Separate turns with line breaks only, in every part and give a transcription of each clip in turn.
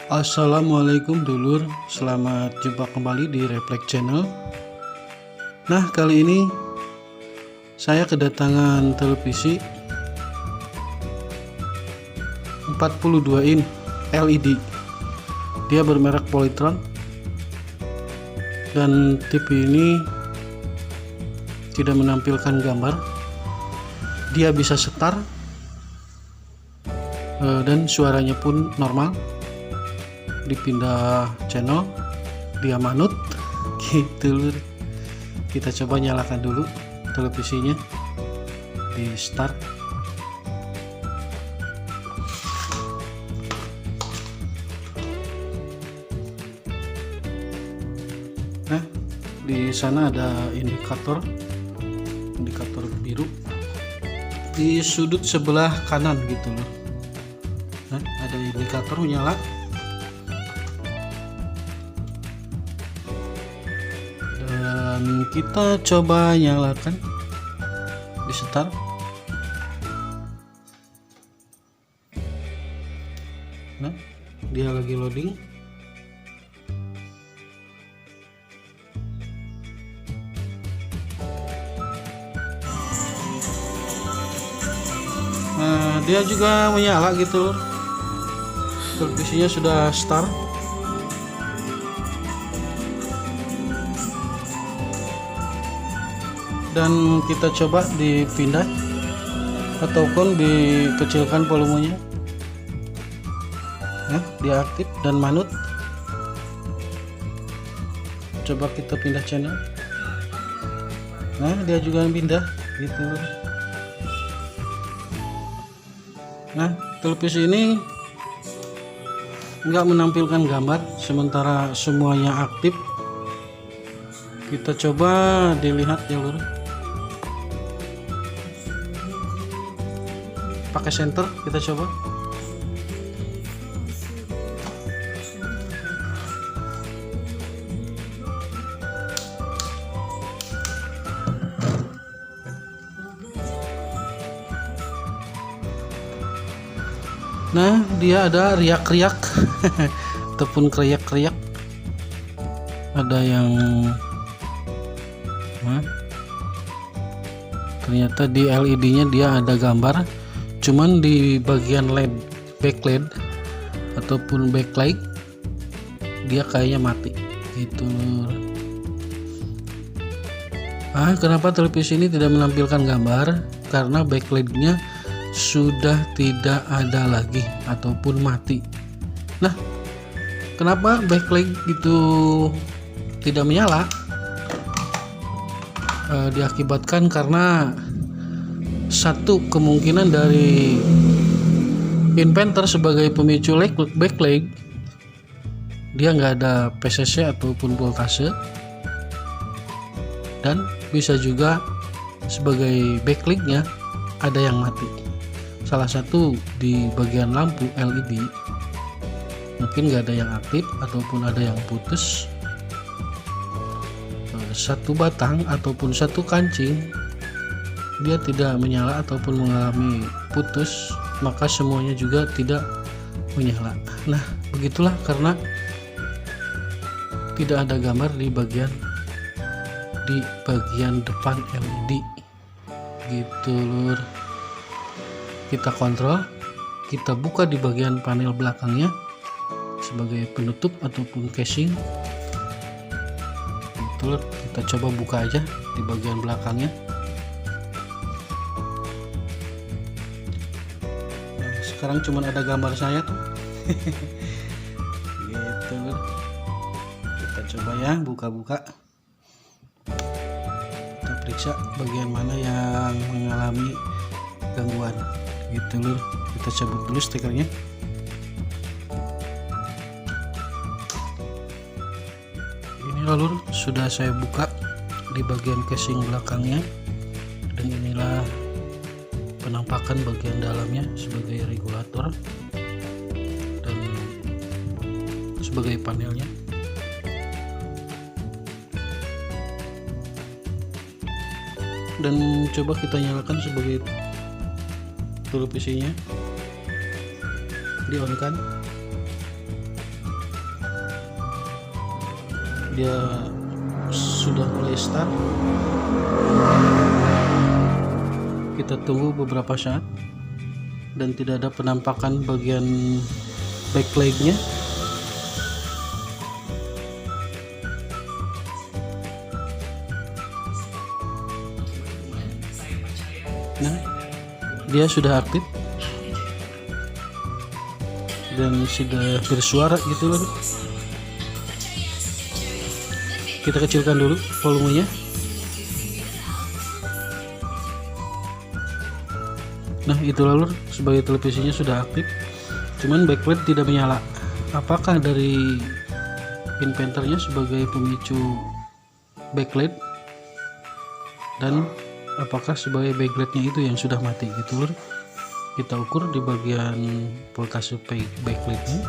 Assalamualaikum dulur, selamat jumpa kembali di Reflect Channel. Nah, kali ini saya kedatangan televisi 42 in LED. Dia bermerek Polytron, dan TV ini tidak menampilkan gambar. Dia bisa setar dan suaranya pun normal. Dipindah channel, dia manut gitu lur. Kita coba nyalakan dulu televisinya, di start. Nah, di sana ada indikator biru di sudut sebelah kanan gitu loh. Nah, ada indikator menyala. Dan kita coba nyalakan di start. Nah, dia lagi loading. Nah, dia juga menyala gitu loh. Televisinya sudah start. Dan kita coba dipindah ataupun dikecilkan volumenya. Nah, dia aktif dan manut. Coba kita pindah channel. Nah, dia juga pindah gitu. Nah, televisi ini nggak menampilkan gambar, sementara semuanya aktif. Kita coba dilihat ya lur. Pakai center kita coba. Nah, dia ada riak-riak ataupun kriak-kriak. Ada yang ternyata di LED-nya dia ada gambar, cuman di bagian LED, backlight ataupun backlight dia kayaknya mati gitu. Kenapa televisi ini tidak menampilkan gambar? Karena backlight-nya sudah tidak ada lagi ataupun mati. Nah, kenapa backlight itu tidak menyala? Diakibatkan karena satu kemungkinan dari inverter sebagai pemicu backlight, dia nggak ada PCC ataupun voltase, dan bisa juga sebagai backlightnya ada yang mati. Salah satu di bagian lampu LED mungkin nggak ada yang aktif ataupun ada yang putus. Satu batang ataupun satu kancing dia tidak menyala ataupun mengalami putus, maka semuanya juga tidak menyala. Nah, begitulah karena tidak ada gambar di bagian depan LED gitu lur. Kita kontrol, kita buka di bagian panel belakangnya sebagai penutup ataupun casing gitu lur. Kita coba buka aja di bagian belakangnya. Nah, sekarang cuma ada gambar saya tuh gitu lur. Kita coba ya buka-buka, kita periksa bagian mana yang mengalami gangguan gitu lur. Kita cabut dulu stikernya. Lur, sudah saya buka di bagian casing belakangnya, dan inilah penampakan bagian dalamnya sebagai regulator dan sebagai panelnya. Dan coba kita nyalakan sebagai televisinya, di on kan. dia sudah mulai start. Kita tunggu beberapa saat dan tidak ada penampakan bagian backlightnya. Nah, dia sudah aktif dan sudah bersuara gitu loh. Kita kecilkan dulu volumenya. Nah, itu lalu sebagai televisinya sudah aktif, cuman backlight tidak menyala. Apakah dari inverternya sebagai pemicu backlight, dan apakah sebagai backlightnya itu yang sudah mati gitu loh. Kita ukur di bagian voltase backlightnya.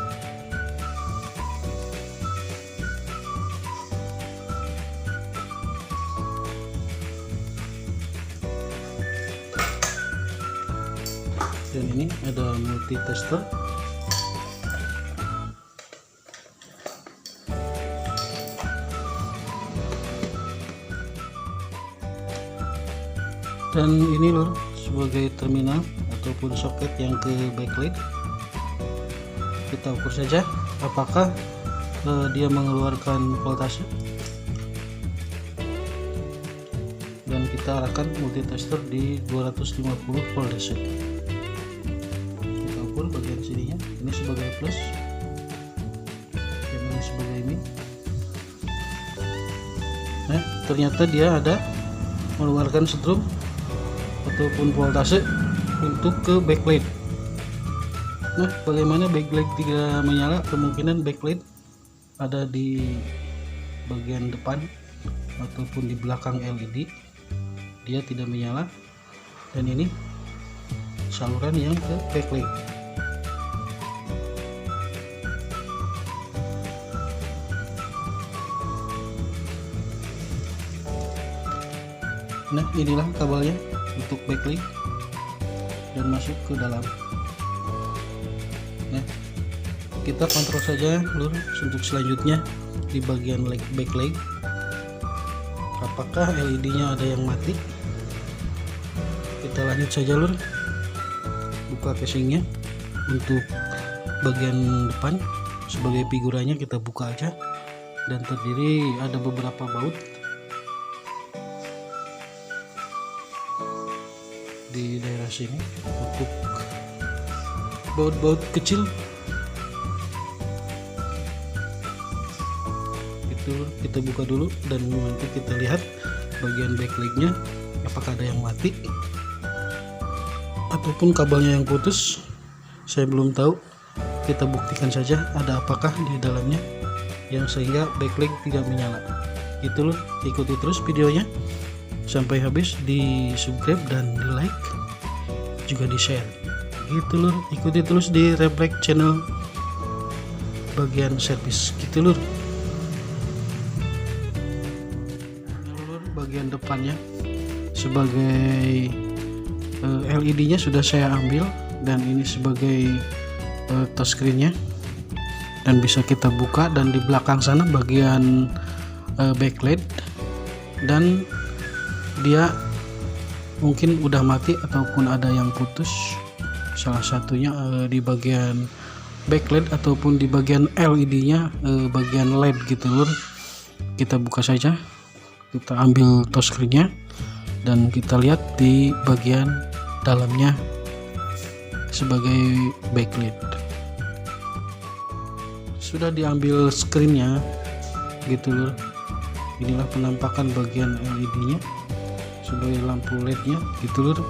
Dan ini ada multi tester. Dan ini loh sebagai terminal ataupun soket yang ke backlight. Kita ukur saja apakah dia mengeluarkan voltase, dan kita arahkan multitester di 250 volt DC. Kita ukur bagian sininya, ini sebagai plus dan ini sebagai min. Nah, ternyata dia ada mengeluarkan strom ataupun voltase untuk ke backlight. Nah, bagaimana backlight tidak menyala? Kemungkinan backlight ada di bagian depan ataupun di belakang LED, dia tidak menyala, dan ini saluran yang ke backlight. Nah, inilah kabelnya untuk backlight dan masuk ke dalam. Nah, kita kontrol saja lur untuk selanjutnya di bagian backlight, apakah LED nya ada yang mati. Kita lanjut saja lur, buka casingnya. Untuk bagian depan sebagai figuranya kita buka aja, dan terdiri ada beberapa baut di daerah sini untuk baut-baut kecil. Itu kita buka dulu dan nanti kita lihat bagian backlightnya apakah ada yang mati ataupun kabelnya yang putus. Saya belum tahu, kita buktikan saja ada apakah di dalamnya yang sehingga backlight tidak menyala. Itu loh, ikuti terus videonya sampai habis, di subscribe dan di like, juga di share gitu lur. Ikuti terus di Reflect channel bagian service gitu lur. Bagian depannya sebagai LED nya sudah saya ambil, dan ini sebagai touchscreen nya, dan bisa kita buka. Dan di belakang sana bagian backlight, dan dia mungkin udah mati ataupun ada yang putus, salah satunya di bagian backlight ataupun di bagian LED nya bagian LED gitu lur. Kita buka saja, kita ambil touchscreen nya, dan kita lihat di bagian dalamnya sebagai backlight sudah diambil screennya gitu lur. Inilah penampakan bagian LED nya sebagai lampu LED-nya gitu lur.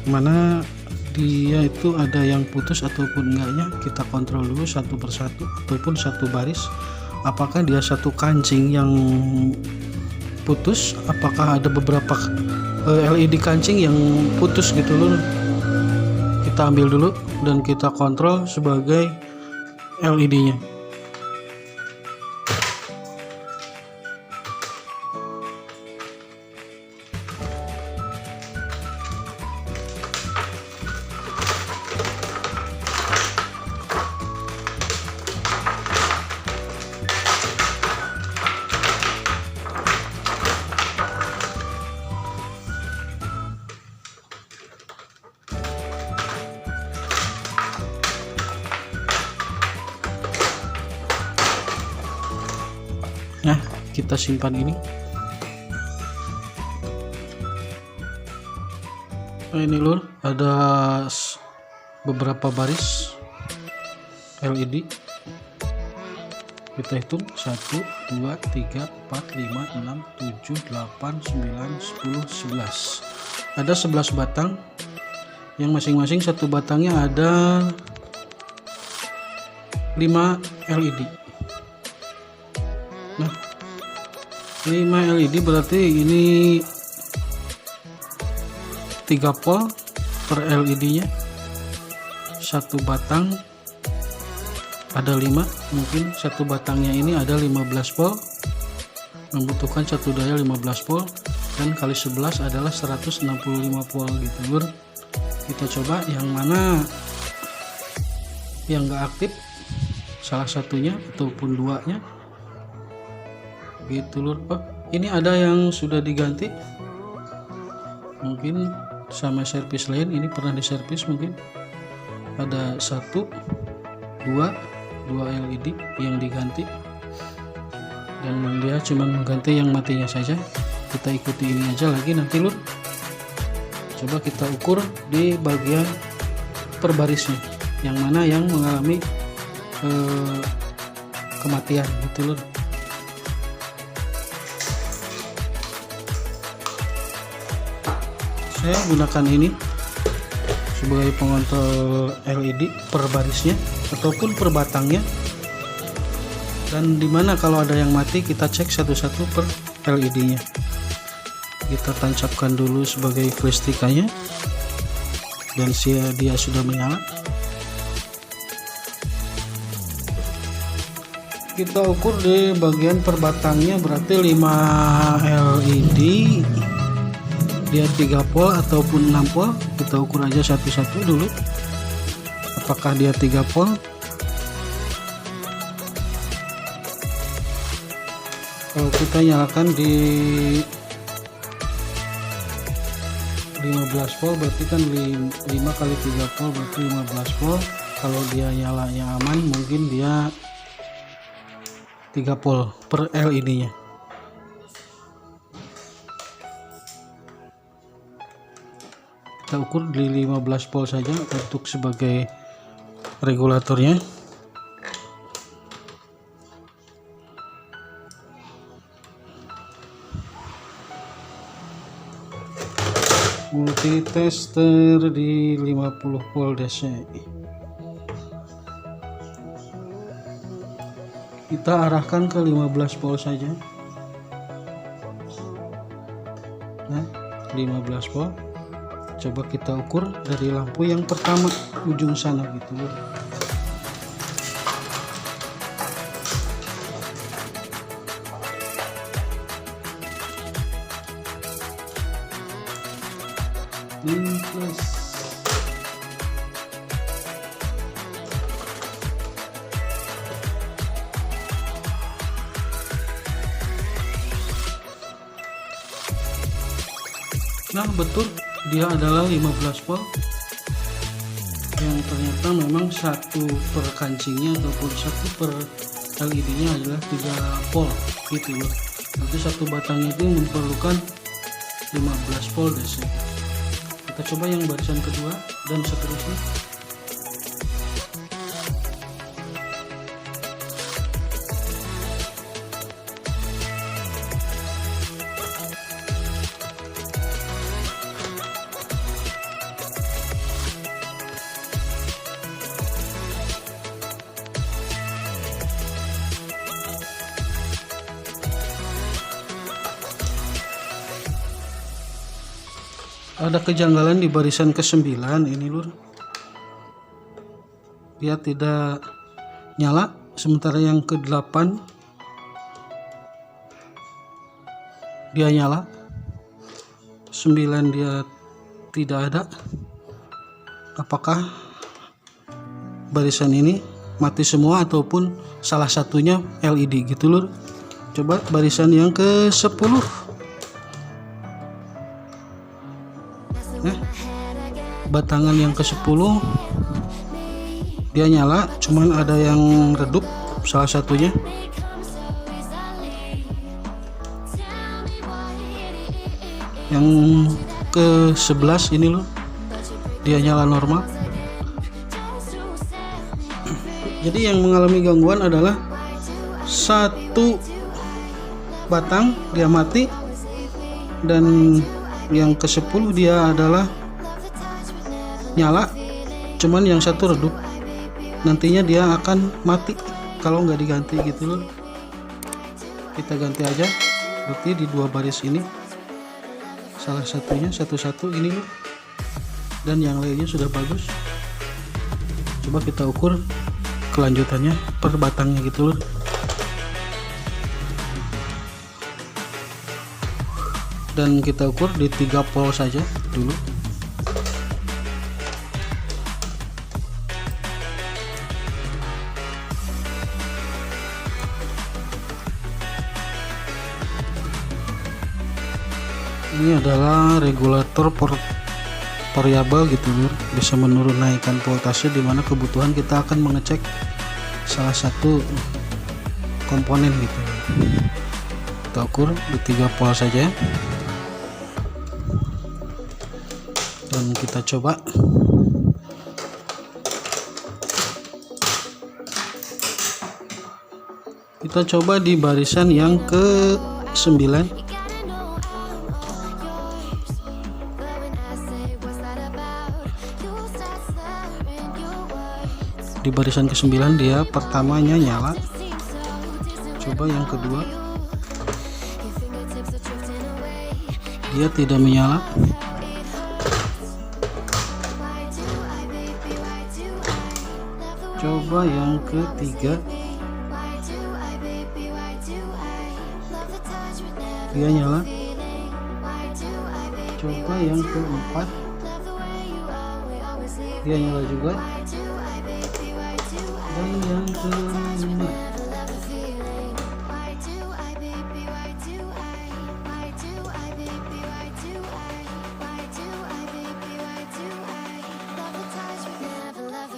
Mana dia itu ada yang putus ataupun enggaknya, kita kontrol dulu satu persatu ataupun satu baris. Apakah dia satu kancing yang putus, apakah ada beberapa LED kancing yang putus gitu lur. Kita ambil dulu dan kita kontrol sebagai LED-nya. Nah, kita simpan ini. Nah, ini lur, ada beberapa baris LED. Kita hitung 1 2 3 4 5 6 7 8 9 10 11. Ada 11 batang yang masing-masing satu batangnya ada 5 LED. Nah, 5 LED berarti ini 3 volt per LED nya. Satu batang ada 5, mungkin satu batangnya ini ada 15 volt, membutuhkan satu daya 15 volt, dan kali 11 adalah 165 volt gitu lur. Kita coba yang mana yang enggak aktif, salah satunya ataupun duanya gitu lur. Oh, ini ada yang sudah diganti, mungkin sama servis lain, ini pernah diservis mungkin. Ada 1 2 LED yang diganti, dan dia cuma mengganti yang matinya saja. Kita ikuti ini aja lagi nanti lur. Coba kita ukur di bagian per barisnya yang mana yang mengalami kematian gitu lur. Saya gunakan ini sebagai pengontrol LED per barisnya ataupun per batangnya, dan dimana kalau ada yang mati kita cek satu-satu per LED nya. Kita tancapkan dulu sebagai plastikanya, dan dia sudah menyala. Kita ukur di bagian per batangnya, berarti 5 LED, dia 3 volt ataupun 6 volt. Kita ukur aja satu-satu dulu apakah dia 3 volt. Kalau kita nyalakan di 15 volt berarti kan 5 kali 3 volt berarti 15 volt. Kalau dia nyalanya aman mungkin dia 3 volt per LED nya. Kita ukur di 15 volt saja untuk sebagai regulatornya. Multitester di 50 volt DC. Kita arahkan ke 15 volt saja. Nah, 15 volt. Coba kita ukur dari lampu yang pertama ujung sana gitu. Plus. Nah, betul dia adalah 15 volt yang ternyata memang satu per kancingnya ataupun satu per LED nya adalah 3 volt gitu loh. Nanti satu batangnya itu memerlukan 15 volt DC. Kita coba yang barisan kedua dan seterusnya. Ada kejanggalan di barisan ke-9 ini lur. Dia tidak nyala, sementara yang ke-8 dia nyala. 9 dia tidak ada. Apakah barisan ini mati semua ataupun salah satunya LED gitu lur. Coba barisan yang ke-10. Nah, batangan yang ke-10 dia nyala, cuman ada yang redup salah satunya. Yang ke 11 ini loh, dia nyala normal. Jadi yang mengalami gangguan adalah satu batang dia mati, dan yang ke 10 dia adalah nyala, cuman yang satu redup. Nantinya dia akan mati kalau nggak diganti gitu loh. Kita ganti aja, berarti di dua baris ini salah satunya satu-satu ini loh, dan yang lainnya sudah bagus. Coba kita ukur kelanjutannya per batangnya gitu loh. Dan kita ukur di 3 volt saja dulu. Ini adalah regulator variabel gitu lur, bisa menurun naikkan voltase, dimana kebutuhan kita akan mengecek salah satu komponen gitu. Kita ukur di 3 volt saja dan kita coba. Kita coba di barisan yang ke 9. Di barisan ke-9 dia pertamanya nyala. Coba yang kedua, dia tidak menyala. Coba yang ketiga, dia nyala. Coba yang keempat, dia nyala juga. Dan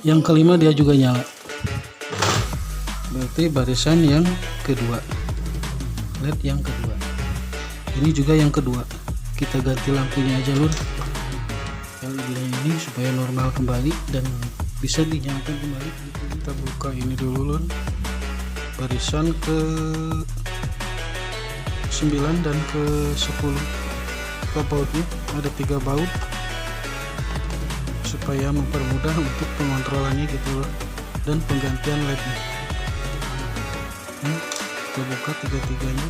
yang kelima, dia juga nyala. Berarti barisan yang kedua, LED yang kedua. Ini juga yang kedua. Kita ganti lampunya aja lur, LED-nya ini supaya normal kembali dan bisa dinyalakan kembali. Kita buka ini dulu lur, barisan ke 9 dan ke 10. Ke bautnya ada 3 baut supaya mempermudah untuk pengontrolannya gitu lur, dan penggantian LED-nya. Kita buka tiga-tiganya.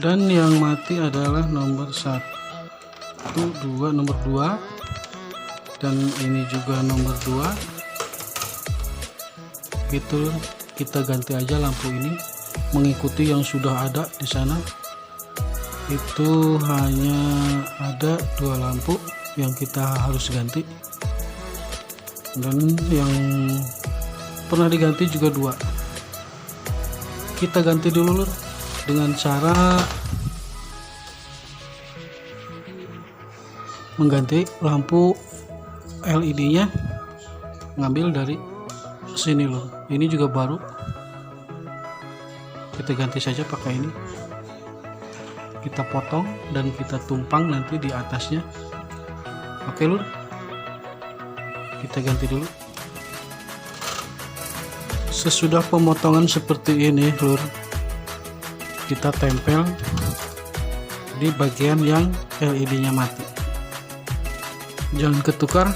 Dan yang mati adalah nomor 1, 2, nomor 2, dan ini juga nomor 2. Gitu, kita ganti aja lampu ini mengikuti yang sudah ada di sana. Itu hanya ada 2 lampu yang kita harus ganti, dan yang pernah diganti juga 2. Kita ganti dulu lur dengan cara mengganti lampu LED-nya, ngambil dari sini loh. Ini juga baru, kita ganti saja pakai ini. Kita potong dan kita tumpang nanti di atasnya. Oke lur, kita ganti dulu. Sesudah pemotongan seperti ini lur, kita tempel di bagian yang LED-nya mati. Jangan ketukar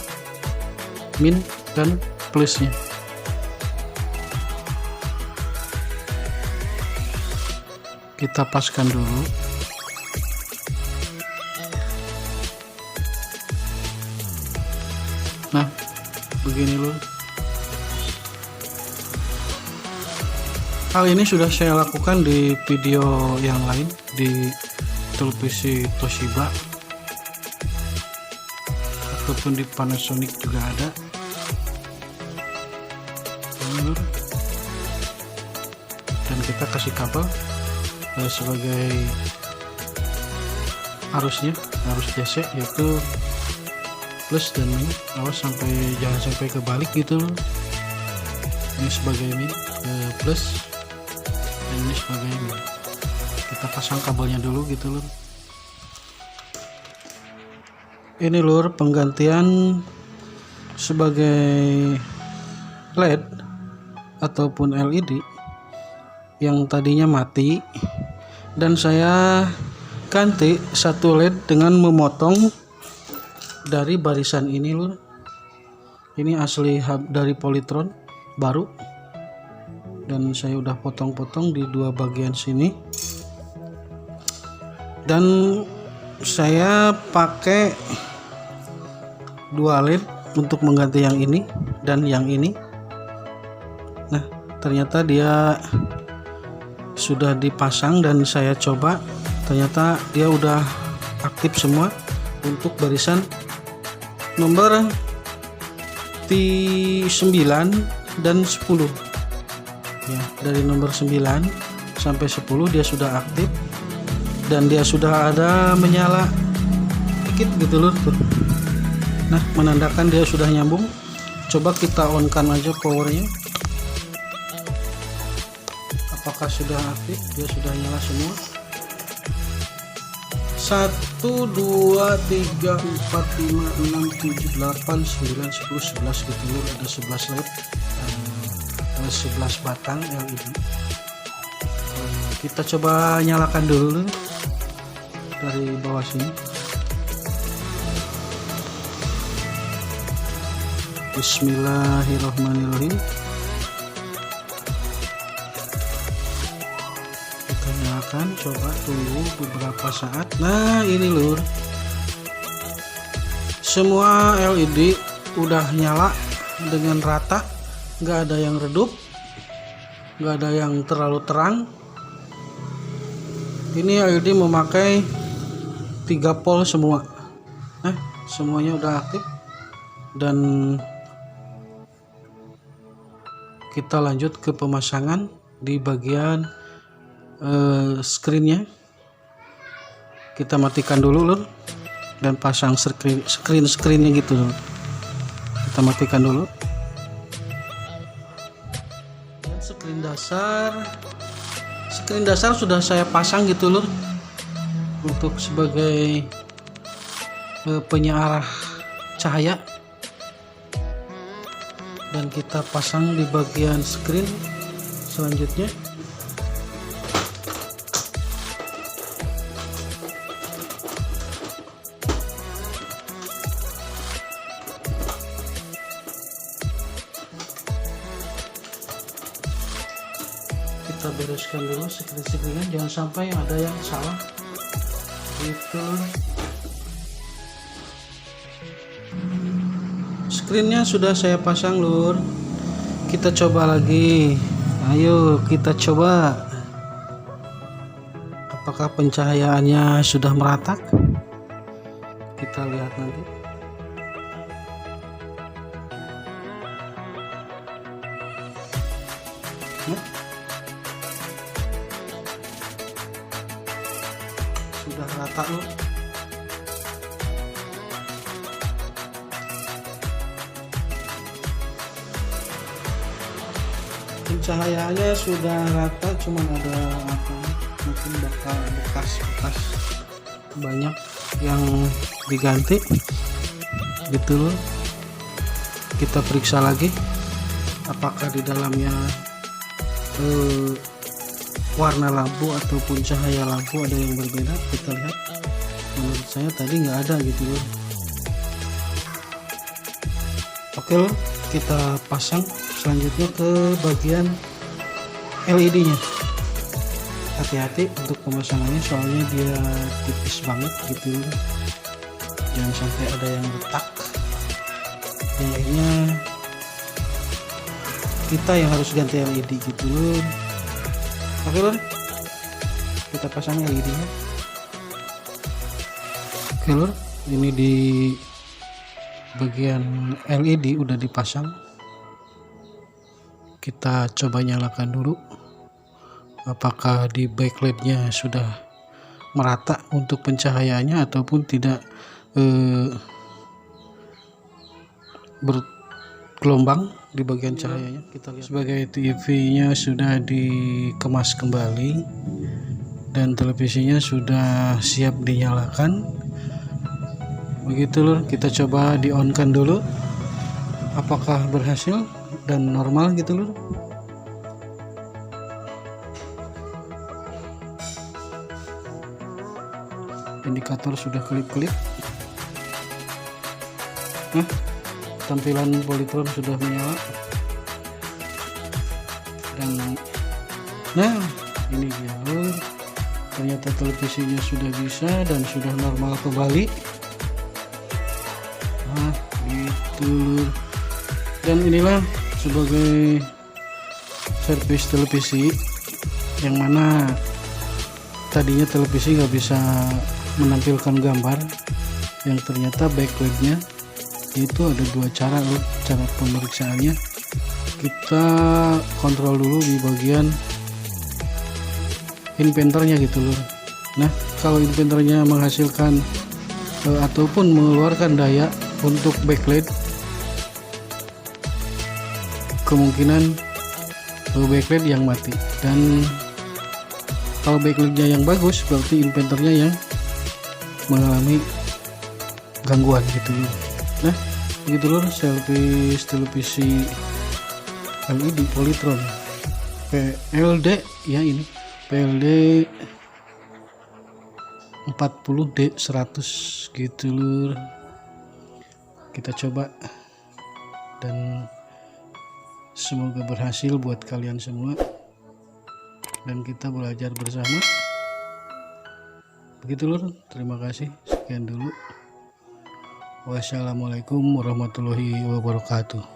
min dan plusnya. Kita paskan dulu. Nah, begini lur. Hal ini sudah saya lakukan di video yang lain di televisi Toshiba ataupun di Panasonic juga ada. Dan kita kasih kabel sebagai arusnya, arus DC, yaitu plus dan min. Awas jangan sampai kebalik gitu loh. Ini sebagai min plus dan ini sebagai min. Kita pasang kabelnya dulu gitu loh. Ini lur penggantian sebagai LED ataupun LED yang tadinya mati, dan saya ganti satu LED dengan memotong dari barisan ini lur. Ini asli dari Polytron baru, dan saya udah potong-potong di dua bagian sini, dan saya pakai dua LED untuk mengganti yang ini dan yang ini. Nah, ternyata dia sudah dipasang dan saya coba, ternyata dia udah aktif semua untuk barisan nomor 9 dan 10 ya. Dari nomor 9 sampai 10 dia sudah aktif dan dia sudah ada menyala dikit gitu loh tuh. Nah, menandakan dia sudah nyambung. Coba kita on kan aja powernya, apakah sudah aktif. Dia sudah nyala semua. 1 2 3 4 5 6 7 8 9 10 11 gitu loh. Ada 11 LED, 11 batang LED. Kita coba nyalakan dulu dari bawah sini. Bismillahirrahmanirrahim. Kita nyalakan, coba tunggu beberapa saat. Nah, ini lur, semua LED udah nyala dengan rata, nggak ada yang redup, nggak ada yang terlalu terang. Ini LED memakai 3 pol semua. Nah, semuanya udah aktif, dan kita lanjut ke pemasangan di bagian screennya. Kita matikan dulu lur, dan pasang screennya gitu lur. Kita matikan dulu. Dan screen dasar sudah saya pasang gitu lur, untuk sebagai penyearah cahaya. Dan kita pasang di bagian screen selanjutnya. Kita bereskan dulu screen-screennya, jangan sampai ada yang salah gitu. Screennya sudah saya pasang lur. Kita coba lagi. Ayo kita coba, apakah pencahayaannya sudah merata. Kita lihat nanti. Sudah rata lur. Pencahayaannya sudah rata, cuman ada mungkin bekas banyak yang diganti gitu loh. Kita periksa lagi apakah di dalamnya warna lampu ataupun cahaya lampu ada yang berbeda. Kita lihat, menurut saya tadi nggak ada gitu loh. Oke loh, kita pasang selanjutnya ke bagian LED nya. Hati-hati untuk pemasangannya, soalnya dia tipis banget gitu, jangan sampai ada yang retak. Yang lainnya kita yang harus ganti LED gitu lur. Oke lur, kita pasang LED nya. Oke lur, ini di bagian LED udah dipasang. Kita coba nyalakan dulu apakah di backlightnya sudah merata untuk pencahayaannya ataupun tidak bergelombang di bagian cahayanya. Kita lihat sebagai TV-nya sudah dikemas kembali dan televisinya sudah siap dinyalakan. Begitu lur, kita coba di on kan dulu apakah berhasil dan normal gitu lur. Indikator sudah kelip-kelip. Nah, tampilan Polytron sudah menyala. Dan nah, ini dia lur. Ternyata televisinya sudah bisa dan sudah normal kembali. Nah, gitu lur. Dan inilah sebagai servis televisi yang mana tadinya televisi nggak bisa menampilkan gambar, yang ternyata backlightnya itu ada dua cara loh cara pemeriksaannya. Kita kontrol dulu di bagian inventornya gitu loh. Nah, kalau inventornya menghasilkan ataupun mengeluarkan daya untuk backlight, kemungkinan backlight yang mati. Dan kalau backlightnya yang bagus, berarti inventornya yang mengalami gangguan gitu. Nah, begitu loh servis televisi LED Polytron PLD ya, ini PLD 40D100 gitu lur. Kita coba dan semoga berhasil buat kalian semua dan kita belajar bersama. Begitu lur, terima kasih, sekian dulu. Wassalamualaikum warahmatullahi wabarakatuh.